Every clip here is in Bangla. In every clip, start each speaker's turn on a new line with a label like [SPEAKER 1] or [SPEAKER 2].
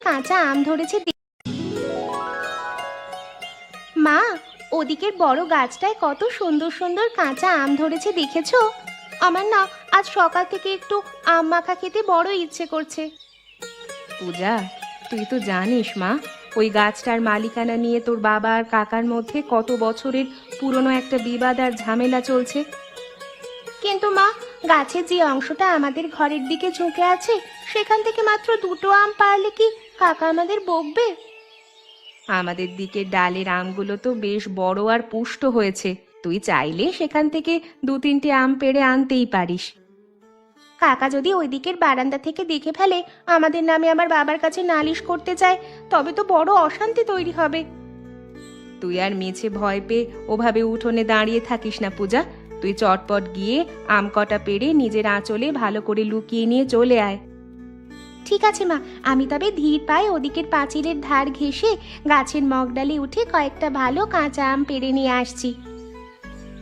[SPEAKER 1] কাঁচা আম ধরেছে। মা, ওদিকের বড় গাছটায় কত সুন্দর সুন্দর কাঁচা আম ধরেছে দেখেছো? আমার না আজ সকাল থেকে একটু আম মাখা খেতে বড় ইচ্ছে করছে। পূজা, তুই তো জানিস মা, ওই গাছটার মালিকানা নিয়ে তোর বাবা আর কাকার মধ্যে কত বছরের পুরনো একটা বিবাদ আর ঝামেলা চলছে। কিন্তু মা, গাছের যে অংশটা আমাদের ঘরের দিকে ঝুঁকে আছে সেখান থেকে মাত্র দুটো আম পারলে কি কাকা আমাদের বকবে? আমাদের দিকে ডালের আমগুলো তো বেশ বড় আর পুষ্ট হয়েছে, তুই চাইলে সেখান থেকে দু তিনটে আম পেড়ে আনতেই পারিস। কাকা যদি ওই দিকের বারান্দা থেকে দেখে ফেলে আমাদের নামে আমার বাবার কাছে নালিশ করতে চায়, তবে তো বড় অশান্তি তৈরি হবে। তুই আর মিছে ভয় পেয়ে ওভাবে উঠোনে দাঁড়িয়ে থাকিস না পূজা, তুই চটপট গিয়ে আম কটা পেড়ে নিজের আঁচলে ভালো করে লুকিয়ে নিয়ে চলে আয়। ঠিক আছে মা, আমি তবে ধীর পায়ে ওদিকের পাঁচিলের ধার ঘেঁষে গাছের মগডালে উঠে কয়েকটা ভালো কাঁচা আম পেড়ে নিয়ে আসছি।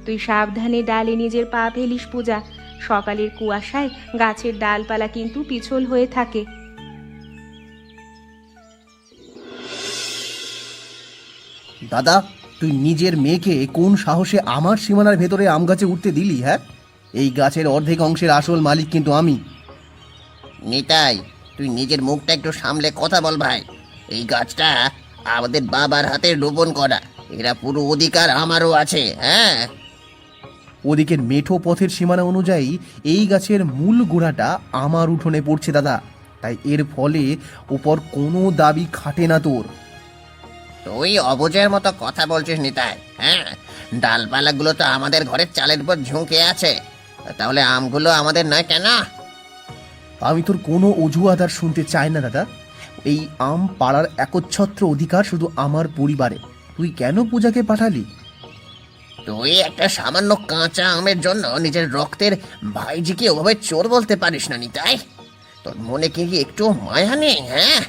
[SPEAKER 1] তুই সাবধানে ডালে নিজের পা ফেলিস পূজা, সকালের কুয়াশায় গাছের ডালপালা কিন্তু পিছল হয়ে থাকে।
[SPEAKER 2] দাদা, তুই নিজের মেয়েকে কোন সাহসে আমার সীমানার ভেতরে আম গাছে উঠতে দিলি? হ্যাঁ, এই গাছের অর্ধেক অংশের আসল মালিক কিন্তু আমি।
[SPEAKER 3] নিতাই, তুই নিজের মুখটা একটু সামলে কথা বল ভাই। এই গাছটা আমাদের বাবার হাতে রোপণ করা, এরা পুরো অধিকার আমারও আছে। হ্যাঁ,
[SPEAKER 2] ওদিকের মেঠো পথের সীমানা অনুযায়ী এই গাছের মূল গোড়াটা আমার উঠোনে পড়ছে দাদা, তাই এর ফলে ওপর কোনো দাবি খাটে না তোর।
[SPEAKER 3] তুই অবুঝের মতো কথা বলছিস নিতাই। হ্যাঁ, ডালপালাগুলো তো আমাদের ঘরের চালের উপর ঝুঁকে আছে, তাহলে আমগুলো আমাদের নয় কেন?
[SPEAKER 2] আমি তোর কোনো অজুহাত আর শুনতে চাই না দাদা। এই আম পাড়ার একচ্ছত্র অধিকার শুধু আমার পরিবারে। তুই কেন পূজাকে পাঠালি?
[SPEAKER 3] তুই একটা সামান্য কাঁচা আমের জন্য নিজের রক্তের ভাইজিকে ওভাবে চোর বলতে পারিস না নিতাই। তোর মনে কি একটু মায়া নেই? হ্যাঁ,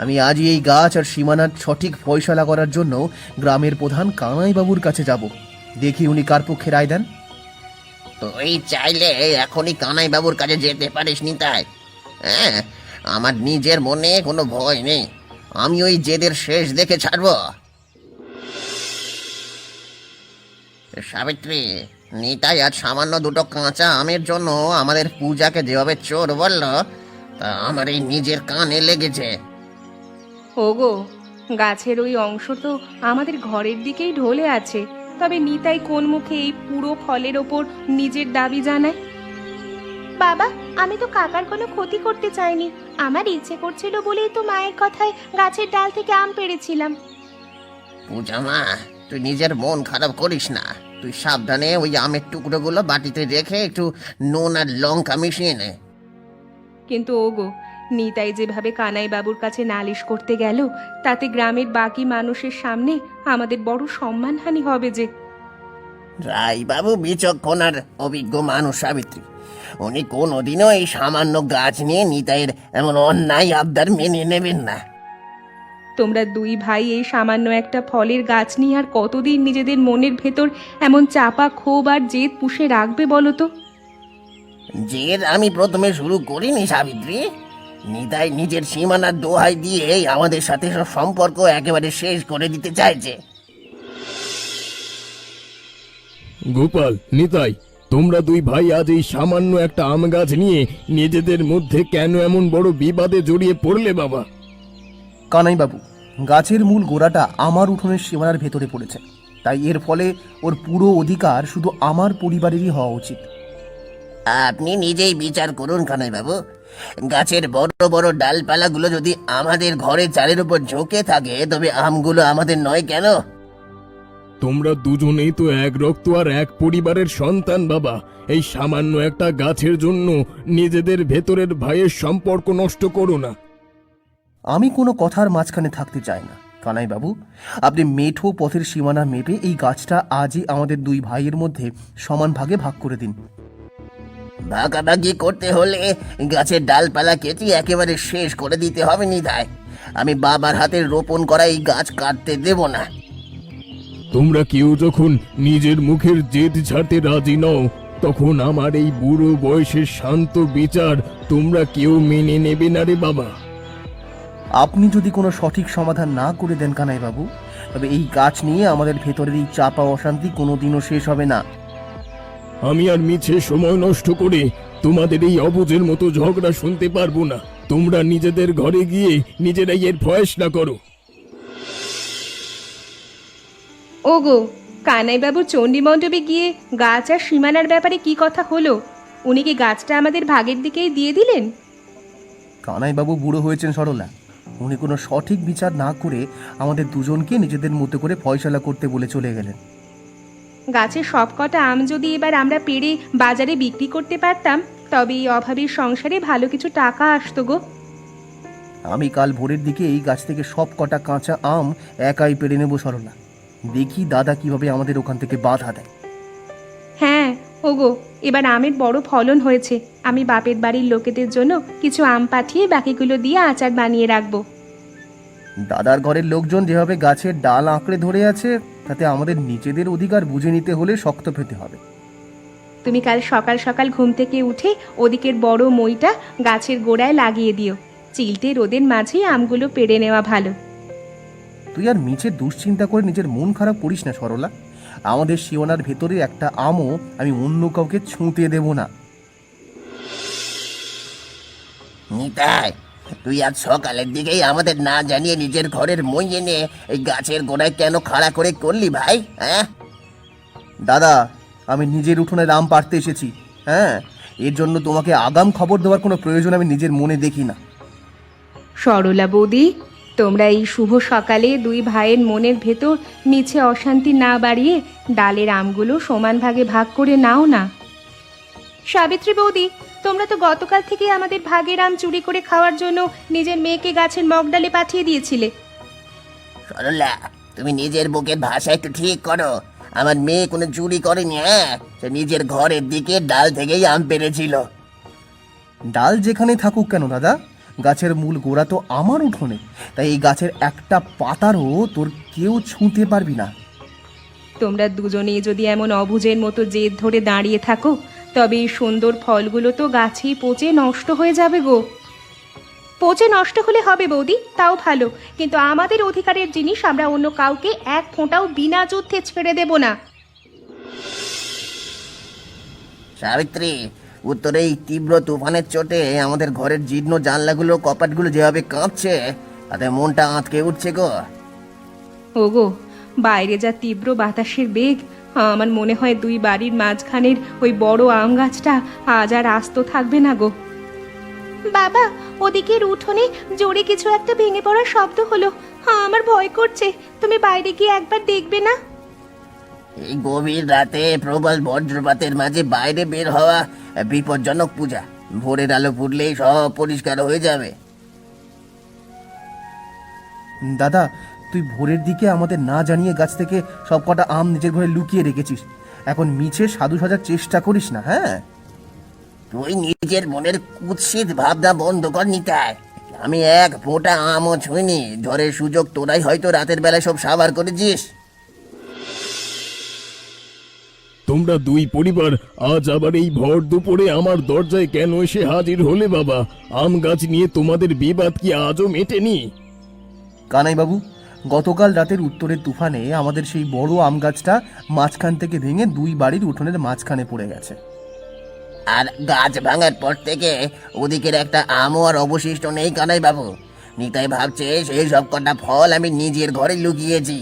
[SPEAKER 2] আমি আজই এই গাছ আর সীমানার সঠিক ফয়সালা করার জন্য গ্রামের প্রধান কানাই বাবুর কাছে যাব। দেখি উনি কার পক্ষে রায় দেন।
[SPEAKER 3] তুই চাইলে এখনই কানাই বাবুর কাছে যেতে পারিস নিতাই। হ্যাঁ, আমার নিজের মনে কোনো ভয় নেই, আমি ওই জেদের শেষ দেখে ছাড়বো। সাবিত্রী, নিতাই আজ সামান্য দুটো কাঁচা আমের জন্য আমাদের পূজাকে যেভাবে চোর বলল, তা আমার এই নিজের কানে লেগেছে।
[SPEAKER 1] ওগো, গাছের ওই অংশ তো আমাদের ঘরের দিকেই ঢলে আছে, তবে নিতাই কোন মুখে এই পুরো ফলের ওপর নিজের দাবি জানায়? বাবা, আমি তো কাকার কোনো ক্ষতি করতে চাইনি, আমার ইচ্ছে করছিল বলেই তো মায়ের কথায় গাছের ডাল থেকে আম পেড়েছিলাম।
[SPEAKER 3] পূজা মা, তুই নিজের মন খারাপ করিস না। তুই সাবধানে ওই আমের টুকরোগুলো বাটিতে রেখে একটু নুন আর লঙ্কা মিশিয়ে নে।
[SPEAKER 1] কিন্তু ওগো, নিতাই যেভাবে কানাই বাবুর কাছে নালিশ করতে গেল, তাতে গ্রামের বাকি মানুষের সামনে আমাদের বড় সম্মানহানি হবে যে।
[SPEAKER 3] রায়বাবু বিচক্ষণ আর অভিজ্ঞ মানুষ সাবিত্রী, উনি কোনোদিনও এই সামান্য গাছ নিয়ে নিতাইয়ের এমন অন্যায় আবদার মেনে নেবেন না।
[SPEAKER 1] তোমরা দুই ভাই এই সামান্য একটা ফলের গাছ নিয়ে আর কতদিন নিজেদের মনের ভেতর এমন চাপা ক্ষোভ আর জেদ পুষে রাখবে বলো তো?
[SPEAKER 3] জেদ আমি প্রথমে শুরু করিনি সাবিত্রী, নিতাই নিজের সীমানার দোহাই দিয়ে আমাদের সাথে সব সম্পর্ক একেবারে শেষ করে দিতে চাইছে।
[SPEAKER 4] গোপাল, নিতাই, তোমরা দুই ভাই আজ এই সামান্য একটা আম গাছ নিয়ে নিজেদের মধ্যে কেন এমন বড় বিবাদে জড়িয়ে পড়লে বাবা?
[SPEAKER 2] কানাই বাবু, গাছের মূল গোড়াটা আমার উঠোনের সীমানার ভেতরে পড়েছে, তাই এর ফলে ওর পুরো অধিকার শুধু আমার পরিবারেরই হওয়া উচিত।
[SPEAKER 3] আপনি নিজেই বিচার করুন কানাই বাবু, গাছের বড় বড় ডালপালাগুলো যদি আমাদের ঘরে চালের উপর ঝুঁকে থাকে, তবে আমগুলো আমাদের নয় কেন?
[SPEAKER 4] তোমরা দুজনেই তো এক রক্ত আর এক পরিবারের সন্তান বাবা। এই সামান্য একটা গাছের জন্য নিজেদের ভেতরের ভাইয়ের সম্পর্ক নষ্ট করো না।
[SPEAKER 2] আমি কোনো কথার মাঝখানে থাকতে চাই না কানাই বাবু। আপনি মেঠো পথের সীমানা মেপে এই গাছটা আজই আমাদের দুই ভাইয়ের মধ্যে সমান ভাগে ভাগ করে দিন।
[SPEAKER 3] ভাগাভাগি করতে হলে গাছের ডালপালা কেটে একেবারে শেষ করে দিতে হবে নিতাই। আমি বাবার হাতে রোপণ করা এই গাছ কাটতে দেব না।
[SPEAKER 4] তোমরা কেউ যখন নিজের মুখের জেদ ছাড়তে রাজি নও, তখন আমার এই বুড়ো বয়সের শান্ত বিচার তোমরা কেউ মেনে নেবে না রে বাবা।
[SPEAKER 2] আপনি যদি কোনো সঠিক সমাধান না করে দেন কানাইবাবু, তবে এই গাছ নিয়ে আমাদের ভেতরের এই চাপা অশান্তি কোনোদিনও শেষ হবে না।
[SPEAKER 4] আমি আর মিছে সময় নষ্ট করে তোমাদের এই অবুঝের মতো ঝগড়া শুনতে পারবো না। তোমরা নিজেদের ঘরে গিয়ে নিজেরাই এর ফয়সলা করো।
[SPEAKER 1] ওগো, কানাইবাবুর চণ্ডী মণ্ডপে গিয়ে গাছ আর সীমানার ব্যাপারে কি কথা হলো? উনি কি গাছটা আমাদের ভাগের দিকেই দিয়ে দিলেন?
[SPEAKER 2] কানাইবাবু বুড়ো হয়েছেন সরলা, উনি কোনো সঠিক বিচার না করে আমাদের দুজনকে নিজেদের মতো করে ফয়সালা করতে বলে চলে গেলেন।
[SPEAKER 1] গাছের সব কটা আম যদি এবার আমরা পেড়ে বাজারে বিক্রি করতে পারতাম, তবে এই অভাবীর সংসারে ভালো কিছু টাকা আসতো গো।
[SPEAKER 2] আমি কাল ভোরের দিকে এই গাছ থেকে সব কটা কাঁচা আম একাই পেড়ে নেব সরলা। দেখি দাদা কিভাবে আমাদের ওখান থেকে বাধা দেয়।
[SPEAKER 1] হ্যাঁ ওগো, এবার আমের বড় ফলন হয়েছে। আমি বাপের বাড়ির লোকেদের জন্য কিছু আম পাঠিয়ে বাকিগুলো দিয়ে আচার বানিয়ে রাখবো।
[SPEAKER 2] দাদার ঘরের লোকজন যেভাবে গাছের ডাল আঁকড়ে ধরে আছে, তাতে আমাদের নিজেদের অধিকার বুঝে নিতে হলে শক্ত পেতে হবে।
[SPEAKER 1] তুমি কাল সকাল সকাল ঘুম থেকে উঠে ওদিকের বড় মইটা গাছের গোড়ায় লাগিয়ে দিও। চিলতে রোদের মাঝেই আমগুলো পেড়ে নেওয়া ভালো।
[SPEAKER 2] তুই আর মিছে দুশ্চিন্তা করে নিজের মন খারাপ করিস না সরলা। আমাদের সীমানার ভেতরে একটা আমও আমি অন্য কাউকে ছুঁতে দেব না।
[SPEAKER 3] নিতাই, তুই আজ সকালের দিকেই আমাদের না জানিয়ে নিজের ঘরের মই এনে এই গাছের গোড়ায় কেন খাড়া করে করলি ভাই? হ্যাঁ
[SPEAKER 2] দাদা, আমি নিজের উঠোনে আম পাড়তে এসেছি। হ্যাঁ, এর জন্য তোমাকে আগাম খবর দেওয়ার কোনো প্রয়োজন আমি নিজের মনে দেখি না।
[SPEAKER 1] সরলা বৌদি, তোমরা এই শুভ সকালে দুই ভাইয়ের মনের ভেতর মিছে অশান্তি না বাড়িয়ে ডালের আমগুলো সমান ভাগে ভাগ করে নাও না। সাবিত্রী বৌদি, তোমরা তো গতকাল থেকে আমাদের ভাগের আম চুরি করে খাওয়ার জন্য নিজের মেয়েকে গাছের মগডালে পাঠিয়ে দিয়েছিলে।
[SPEAKER 3] সরলা, তুমি নিজের বুকের ভাষা একটু ঠিক করো। আমার মেয়ে কোনো চুরি করেনি। হ্যাঁ, সে নিজের ঘরের দিকে ডাল থেকেই আম পেড়েছিল।
[SPEAKER 2] ডাল যেখানে থাকুক কেন দাদা, গাছের মূল গোড়া তো আমার উঠোনে। তাই এই গাছের একটা পাতারও তোর কেউ ছুঁতে পারবি না।
[SPEAKER 1] তোমরা দুজনেই যদি এমন অবুঝের মতো জেদ ধরে দাঁড়িয়ে থাকো, তবে এই সুন্দর ফলগুলো তো গাছেই পচে নষ্ট হয়ে যাবে গো। পচে নষ্ট হলে হবে বৌদি, তাও ভালো, কিন্তু আমাদের অধিকারের জিনিস আমরা অন্য কাউকে এক ফোঁটাও বিনা যুদ্ধে ছেড়ে দেব না।
[SPEAKER 3] সাবিত্রী, উত্তরে এই তীব্র তুফানের চোটে আমাদের ঘরের জীর্ণ জানলাগুলো কপাটগুলো যেভাবে কাঁপছে, তাতে মনটা আঁতকে উঠছে গো।
[SPEAKER 1] ওগো, বাইরে যা তীব্র বাতাসের বেগ, আমার মনে হয় দুই বাড়ির মাঝখানের ওই বড় আম গাছটা আজ আর আস্ত থাকবে না গো। বাবা, ওদিকের উঠোনে জোরে কিছু একটা ভেঙে পড়ার শব্দ হলো। আমার ভয় করছে, তুমি বাইরে গিয়ে একবার দেখবে না?
[SPEAKER 3] এই গভীর রাতে প্রবল বজ্রপাতের মাঝে বাইরে বের হওয়া বিপজ্জনক। পূজা, ভোরের আলো ফুটলেই সব পরিষ্কার হয়ে যাবে।
[SPEAKER 2] দাদা, তুই ভোরের দিকে আমাদের না জানিয়ে গাছ থেকে সব কটা আম নিজের ঘরে লুকিয়ে রেখেছিস। এখন মিছে সাধু সাজার চেষ্টা করিস না। হ্যাঁ,
[SPEAKER 3] তুই নিজের মনের কুৎসিত ভাবনা বন্ধ কর নিতাই। আমি এক ফোঁটা আমও ছুঁইনি। ঝড়ের সুযোগ তোরাই হয়তো রাতের বেলায় সব সাবার করেছিস।
[SPEAKER 4] তোমরা দুই পরিবার আজ আবার এই ভর দুপুরে আমার দরজায় কেন এসে হাজির হলে বাবা? আম গাছ নিয়ে তোমাদের বিবাদ কি আজও মেটেনি?
[SPEAKER 2] কানাইবাবু, গতকাল রাতের উত্তরের তুফানে আমাদের সেই বড় আম গাছটা মাঝখান থেকে ভেঙে দুই বাড়ির উঠোনের মাঝখানে পড়ে গেছে।
[SPEAKER 3] আর গাছ ভাঙার পর থেকে ওদিকের একটা আমও আর অবশিষ্ট নেই কানাই বাবু। নিতাই ভাবছে সেই সব কটা ফল আমি নিজের ঘরে লুকিয়েছি।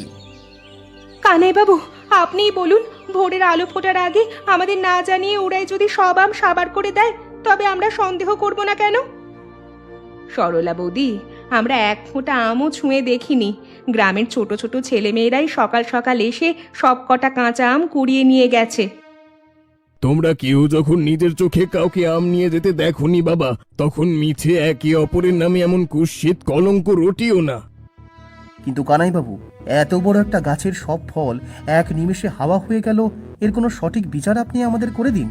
[SPEAKER 1] কানাই বাবু, আপনিই বলুন, ভোরের আলো ফোটার আগে আমাদের না জানিয়ে ওরাই যদি সব আম সাবার করে দেয়, তবে আমরা সন্দেহ করব না কেন? সরলা বৌদি, আমরা এক ফোঁটা আমও ছুঁয়ে দেখিনি। গ্রামের ছোট ছোট ছেলেমেয়েরাই সকাল সকাল এসে সব কটা কাঁচা আম কুড়িয়ে নিয়ে গেছে।
[SPEAKER 4] তোমরা কেউ যখন নিজের চোখে কাউকে আম নিয়ে যেতে দেখোনি বাবা, তখন মিছে একে অপরের নামে এমন কুৎসিত কলঙ্ক রটিও না।
[SPEAKER 2] কিন্তু কানাইবাবু, এত বড় একটা গাছের সব ফল এক নিমেষে হাওয়া হয়ে গেল, এর কোনো সঠিক বিচার আপনি আমাদের করে দিন।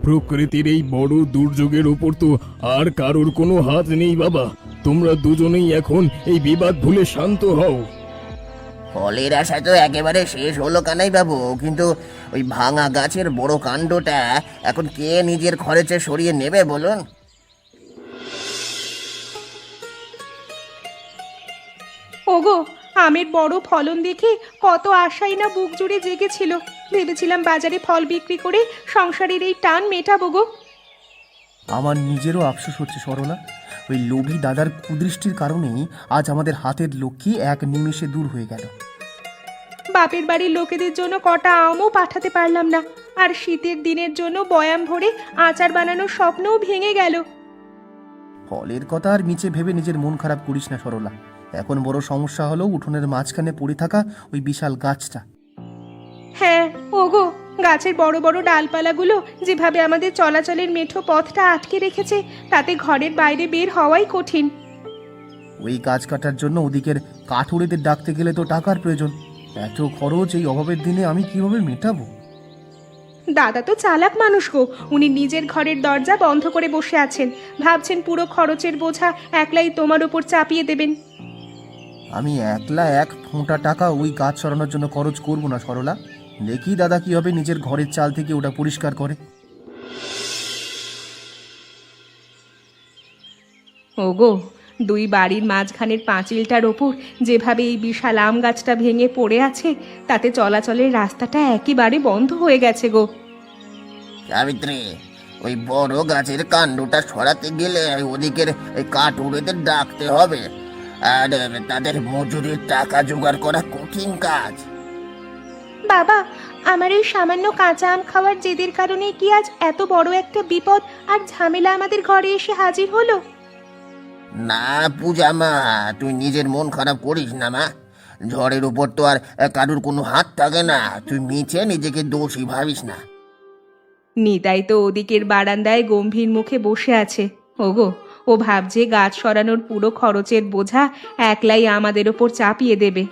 [SPEAKER 4] প্রকৃতির এই বড় দুর্যোগের ওপর তো আর কারোর কোনো হাত নেই বাবা। তোমরা দুজনেই এখন এই বিবাদ ভুলে শান্ত হও।
[SPEAKER 3] ফলের আশা তো একেবারে শেষ হলো কানাই বাবু, কিন্তু ওই ভাঙা গাছের বড় কাণ্ডটা এখন কে নিজের খরচে সরিয়ে নেবে বলুন?
[SPEAKER 1] ওগো, আমের বড় ফলন দেখে কত আশাই না বুক জুড়ে জেগেছিল। ভেবেছিলাম বাজারে ফল বিক্রি করে সংসারের এই টান মেটাবো গো।
[SPEAKER 2] আমার নিজেরও আফসোস হচ্ছে সরলা। ওই লোভী দাদার কুদৃষ্টির কারণেই আজ আমাদের হাতের লক্ষ্মী এক নিমেষে দূর হয়ে গেল।
[SPEAKER 1] বাপের বাড়ির লোকেদের জন্য কটা আমও পাঠাতে পারলাম না, আর শীতের দিনের জন্য বয়াম ভরে আচার বানানোর স্বপ্নও ভেঙে গেল।
[SPEAKER 2] ফলের কথা আর নিচে ভেবে নিজের মন খারাপ করিস না সরলা। এখন বড় সমস্যা হলো উঠোনের মাঝখানে পড়ে থাকা ওই বিশাল গাছটা।
[SPEAKER 1] হ্যাঁ ওগো, গাছের বড় বড় ডালপালাগুলো যেভাবে আমাদের চলাচলের মেঠো পথটা আটকে রেখেছে, তাতে ঘরের বাইরে বের হওয়াই কঠিন।
[SPEAKER 2] ওই গাছ কাটার জন্য ওদিকের কাঠুরেদের ডাকতে গেলে তো টাকার প্রয়োজন। এত খরচ এই অভাবের দিনে আমি কিভাবে মেটাবো?
[SPEAKER 1] দাদা তো চালাক মানুষ গো, উনি নিজের ঘরের দরজা বন্ধ করে বসে আছেন, ভাবছেন পুরো খরচের বোঝা একলাই তোমার উপর চাপিয়ে দেবেন।
[SPEAKER 2] আমি একলা এক ফোঁটা টাকা ওই গাছ সরানোর জন্য খরচ করব না সরলা। দেখি দাদা কিভাবে নিজের ঘরের চাল থেকে ওটা পরিষ্কার করে।
[SPEAKER 1] ওগো, দুই বাড়ির মাঝখানের পাঁচিলটার ওপর যেভাবে এই বিশাল আম গাছটা ভেঙে পড়ে আছে, তাতে চলাচলের রাস্তাটা একেবারে বন্ধ হয়ে গেছে গো।
[SPEAKER 3] সাবিত্রী, ওই বড় গাছের কাণ্ডটা সরাতে গেলে ওদিকের এই কাঠুরেদের ডাকতে হবে, আর তাদের মজুরির টাকা জোগাড় করা কঠিন কাজ।
[SPEAKER 1] বাবা, আমার এই সামান্য কাঁচা আম খাওয়ার জেদের কারণে কি আজ এত বড় একটা বিপদ আর ঝামেলা আমাদের ঘরে এসে হাজির হলো?
[SPEAKER 3] না পূজা মা, তুই নিজের মন খারাপ করিস না মা। ঝড়ের উপর তো আর কারুর কোনো হাত থাকে না, তুই মিছে নিজেকে দোষী ভাবিস না।
[SPEAKER 1] নিতাই তো ওদিকের বারান্দায় গম্ভীর মুখে বসে আছে। ওগো, ও ভাবছে গাছ সরানোর পুরো খরচের বোঝা একলাই আমাদের ওপর চাপিয়ে দেবে।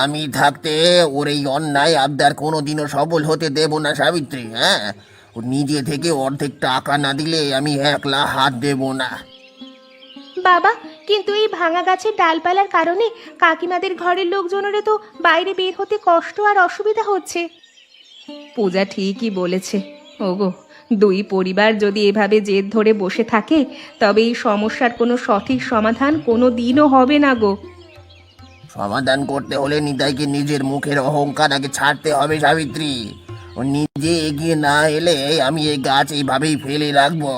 [SPEAKER 3] আমি থাকতে ওর এই অন্যায় আবদার কোনোদিনও সফল হতে দেব না সাবিত্রী। হ্যাঁ, ও নিজে থেকে অর্ধেক টাকা না দিলে আমি একলা হাত দেব না।
[SPEAKER 1] বাবা, কিন্তু এই ভাঙা গাছের ডালপালার কারণে কাকিমাদের ঘরের লোকজনেরও তো বাইরে বের হতে কষ্ট আর অসুবিধা হচ্ছে। পূজা ঠিকই বলেছে। ওগো, দুই পরিবার যদি এভাবে জেদ ধরে বসে থাকে, তবে এই সমস্যার কোনো সঠিক সমাধান কোনো দিনও হবে না গো।
[SPEAKER 3] সমাধান করতে হলে নিতাইকে নিজের মুখের অহংকার আগে ছাড়তে হবে সাবিত্রী। ও নিজে এগিয়ে না এলে আমি এই গাছ এইভাবেই ফেলে রাখবো।